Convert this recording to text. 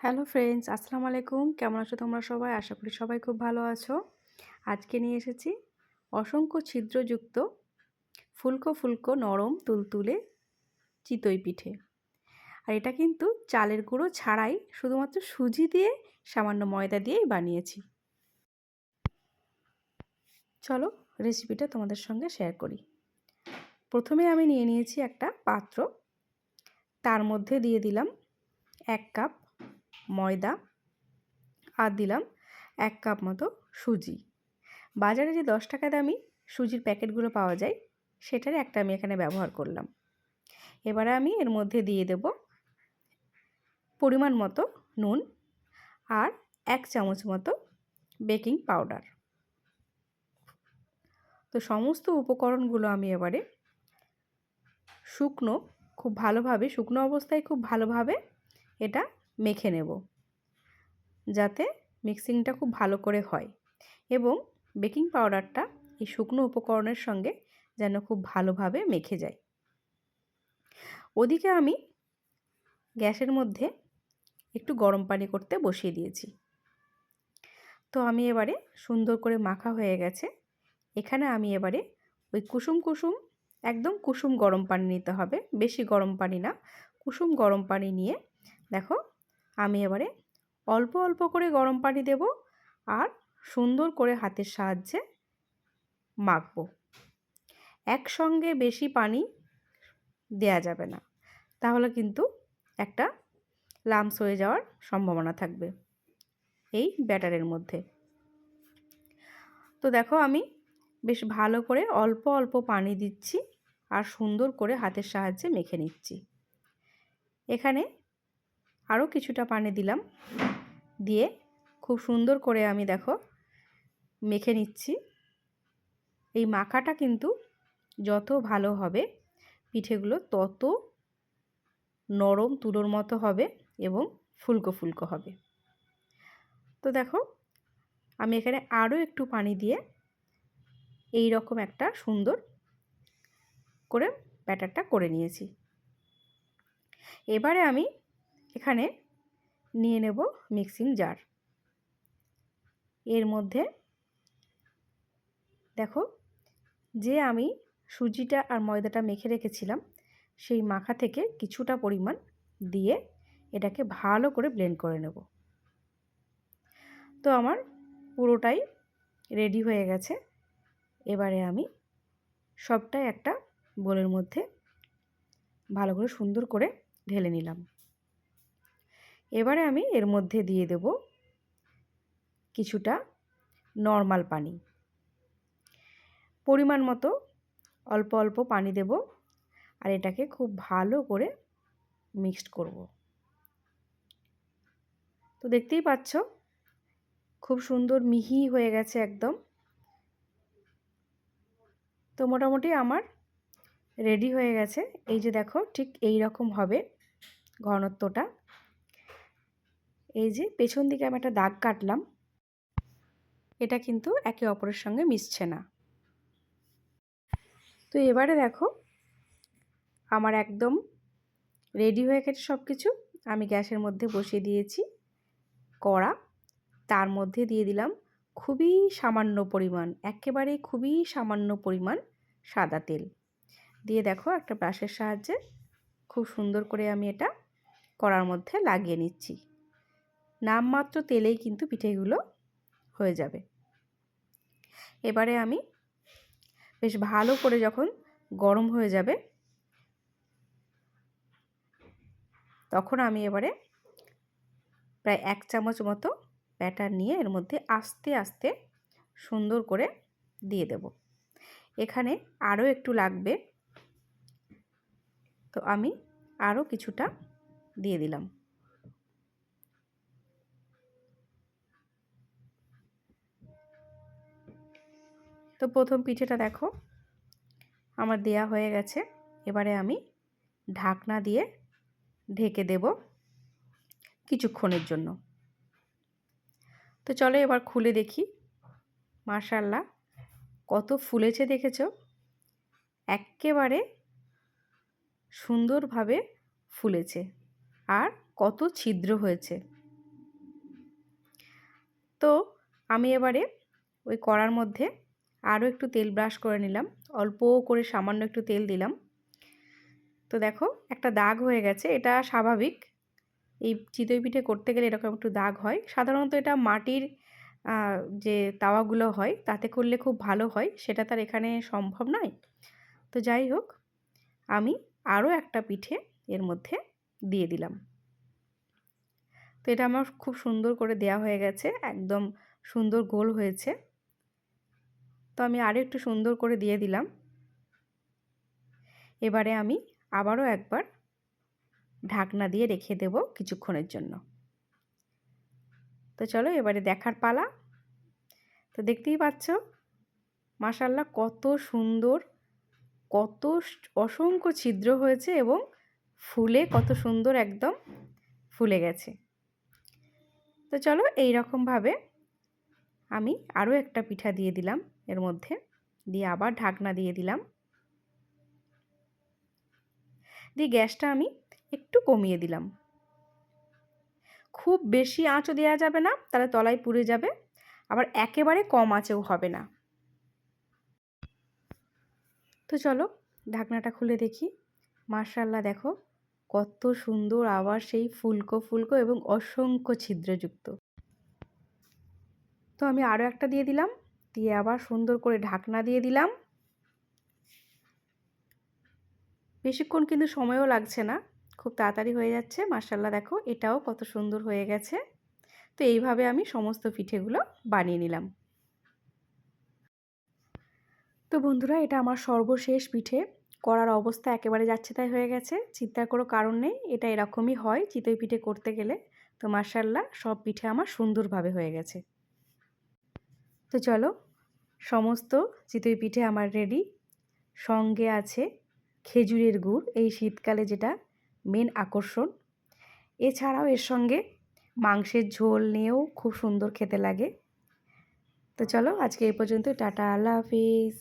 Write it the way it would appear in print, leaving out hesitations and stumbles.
Hello friends, আসসালামু আলাইকুম। কেমন আছো তোমরা সবাই? আশা করি সবাই খুব ভালো আছো। আজকে নিয়ে এসেছি অসংখ্য ছিদ্রযুক্ত ফুলকো ফুলকো নরম তুলতুলে চিতই পিঠে। আর এটা কিন্তু চালের গুঁড়ো ছাড়াই শুধুমাত্র সুজি দিয়ে সামান্য ময়দা দিয়েই বানিয়েছি। চলো রেসিপিটা তোমাদের সঙ্গে শেয়ার করি। প্রথমে আমি নিয়ে নিয়েছি একটা পাত্র, তার মধ্যে দিয়ে দিলাম 1 কাপ ময়দা আর দিলাম 1 কাপ মতো সুজি। বাজারে যে 10 টাকা দামি সুজির প্যাকেটগুলো পাওয়া যায় সেটারই একটা আমি এখানে ব্যবহার করলাম। এবারে আমি এর মধ্যে দিয়ে দেব পরিমাণ মতো নুন আর 1 চামচ মতো বেকিং পাউডার। তো সমস্ত উপকরণগুলো আমি এবারে শুকনো অবস্থায় খুব ভালোভাবে এটা মেখে নেব, যাতে মিক্সিংটা খুব ভালো করে হয় এবং বেকিং পাউডারটা এই শুকনো উপকরণের সঙ্গে যেন খুব ভালোভাবে মেখে যায়। ওদিকে আমি গ্যাসের মধ্যে একটু গরম পানি করতে বসিয়ে দিয়েছি। তো আমি এবারে সুন্দর করে মাখা হয়ে গেছে। এখানে আমি এবারে ওই একদম কুসুম গরম পানি নিতে হবে, বেশি গরম পানি না, কুসুম গরম পানি নিয়ে দেখো আমি এবারে অল্প অল্প করে গরম পানি দেব আর সুন্দর করে হাতের সাহায্যে মাখবো। একসঙ্গে বেশি পানি দেয়া যাবে না, তাহলে কিন্তু একটা লামস হয়ে যাওয়ার সম্ভাবনা থাকবে এই ব্যাটারের মধ্যে। তো দেখো আমি বেশ ভালো করে অল্প অল্প পানি দিচ্ছি আর সুন্দর করে হাতের সাহায্যে মেখে নিচ্ছি। এখানে আরও কিছুটা পানি দিলাম, দিয়ে খুব সুন্দর করে আমি দেখো মেখে নিচ্ছি। এই মাখাটা কিন্তু যত ভালো হবে পিঠেগুলো তত নরম তুলোর মতো হবে এবং ফুলকো ফুলকো হবে। তো দেখো আমি এখানে আরও একটু পানি দিয়ে এই রকম একটা সুন্দর করে ব্যাটারটা করে নিয়েছি। এবারে আমি এখানে নিয়ে নেব মিক্সিং জার। এর মধ্যে দেখো যে আমি সুজিটা আর ময়দাটা মেখে রেখেছিলাম সেই মাখা থেকে কিছুটা পরিমাণ দিয়ে এটাকে ভালো করে ব্লেন্ড করে নেব। তো আমার পুরোটাই রেডি হয়ে গেছে। এবারে আমি সবটাই একটা বোলের মধ্যে ভালো করে সুন্দর করে ঢেলে নিলাম। এবারে আমি এর মধ্যে দিয়ে দেব কিছুটা নর্মাল পানি, পরিমাণ মতো অল্প অল্প পানি দেব আর এটাকে খুব ভালো করে মিক্সড করব। তো দেখতেই পাচ্ছ খুব সুন্দর মিহি হয়ে গেছে একদম। তো মোটামুটি আমার রেডি হয়ে গেছে। এই যে দেখো ঠিক এই রকম হবে ঘনত্বটা। এই যে পেছন দিকে আমি একটা দাগ কাটলাম, এটা কিন্তু একে অপরের সঙ্গে মিশছে না। তো এবারে দেখো আমার একদম রেডি হয়ে গেছে সব কিছু। আমি গ্যাসের মধ্যে বসিয়ে দিয়েছি কড়া, তার মধ্যে দিয়ে দিলাম খুবই সামান্য পরিমাণ, একেবারে খুবই সামান্য পরিমাণ সাদা তেল দিয়ে দেখো একটা ব্রাশের সাহায্যে খুব সুন্দর করে আমি এটা কড়ার মধ্যে লাগিয়ে নিচ্ছি। নামমাত্র তেলেই কিন্তু পিঠেগুলো হয়ে যাবে। এবারে আমি বেশ ভালো করে যখন গরম হয়ে যাবে তখন আমি এবারে প্রায় 1 চামচ মতো ব্যাটার নিয়ে এর মধ্যে আস্তে আস্তে সুন্দর করে দিয়ে দেব। এখানে আরও একটু লাগবে, তো আমি আরও কিছুটা দিয়ে দিলাম। তো প্রথম পিঠেটা দেখো আমার দেয়া হয়ে গেছে। এবারে আমি ঢাকনা দিয়ে ঢেকে দেব কিছুক্ষণের জন্য। তো চলো এবার খুলে দেখি। মাশাআল্লাহ কত ফুলেছে দেখেছো, এক্কেবারে সুন্দরভাবে ফুলেছে আর কত ছিদ্র হয়েছে। তো আমি এবারে ওই কড়ার মধ্যে আরও একটু তেল ব্রাশ করে নিলাম, অল্প করে সামান্য একটু তেল দিলাম। তো দেখো একটা দাগ হয়ে গেছে, এটা স্বাভাবিক, এই চিতই পিঠে করতে গেলে এরকম একটু দাগ হয়। সাধারণত এটা মাটির যে তাওয়াগুলো হয় তাতে করলে খুব ভালো হয়, সেটা তার এখানে সম্ভব নয়। তো যাই হোক, আমি আরও একটা পিঠে এর মধ্যে দিয়ে দিলাম। তো এটা আমার খুব সুন্দর করে দেয়া হয়ে গেছে, একদম সুন্দর গোল হয়েছে। তো আমি আরও একটু সুন্দর করে দিয়ে দিলাম। এবারে আমি আবারও একবার ঢাকনা দিয়ে রেখে দেব কিছুক্ষণের জন্য। তো চলো এবারে দেখার পালা। তো দেখতেই পাচ্ছ মাশাআল্লাহ কত সুন্দর, কত অসংখ্য ছিদ্র হয়েছে এবং ফুলে কত সুন্দর একদম ফুলে গেছে। তো চলো এই রকমভাবে আমি আরও একটা পিঠা দিয়ে দিলাম এর মধ্যে, দিয়ে আবার ঢাকনা দিয়ে দিলাম, দিয়ে গ্যাসটা আমি একটু কমিয়ে দিলাম। খুব বেশি আঁচও দেওয়া যাবে না, তাহলে তলায় পুড়ে যাবে, আবার একেবারে কম আঁচেও হবে না। তো চলো ঢাকনাটা খুলে দেখি। মাশাআল্লাহ দেখো কত সুন্দর, আবার সেই ফুলকো ফুলকো এবং অসংখ্য ছিদ্রযুক্ত। তো আমি আরও একটা দিয়ে দিলাম, দিয়ে আবার সুন্দর করে ঢাকনা দিয়ে দিলাম। বেশিক্ষণ কিন্তু সময়ও লাগছে না, খুব তাড়াতাড়ি হয়ে যাচ্ছে। মাশাআল্লাহ দেখো এটাও কত সুন্দর হয়ে গেছে। তো এইভাবে আমি সমস্ত পিঠেগুলো বানিয়ে নিলাম। তো বন্ধুরা, এটা আমার সর্বশেষ পিঠে, করার অবস্থা একেবারে যাচ্ছে তাই হয়ে গেছে। চিন্তার কোনো কারণ নেই, এটা এরকমই হয় চিতই পিঠে করতে গেলে। তো মাশাআল্লাহ সব পিঠে আমার সুন্দরভাবে হয়ে গেছে। তো চলো সমস্ত চিতই পিঠে আমার রেডি। সঙ্গে আছে খেজুরের গুড়, এই শীতকালে যেটা মেন আকর্ষণ। এছাড়াও এর সঙ্গে মাংসের ঝোল নিয়েও খুব সুন্দর খেতে লাগে। তো চলো আজকে এই পর্যন্ত, টাটা, আল্লাহ হাফিজ।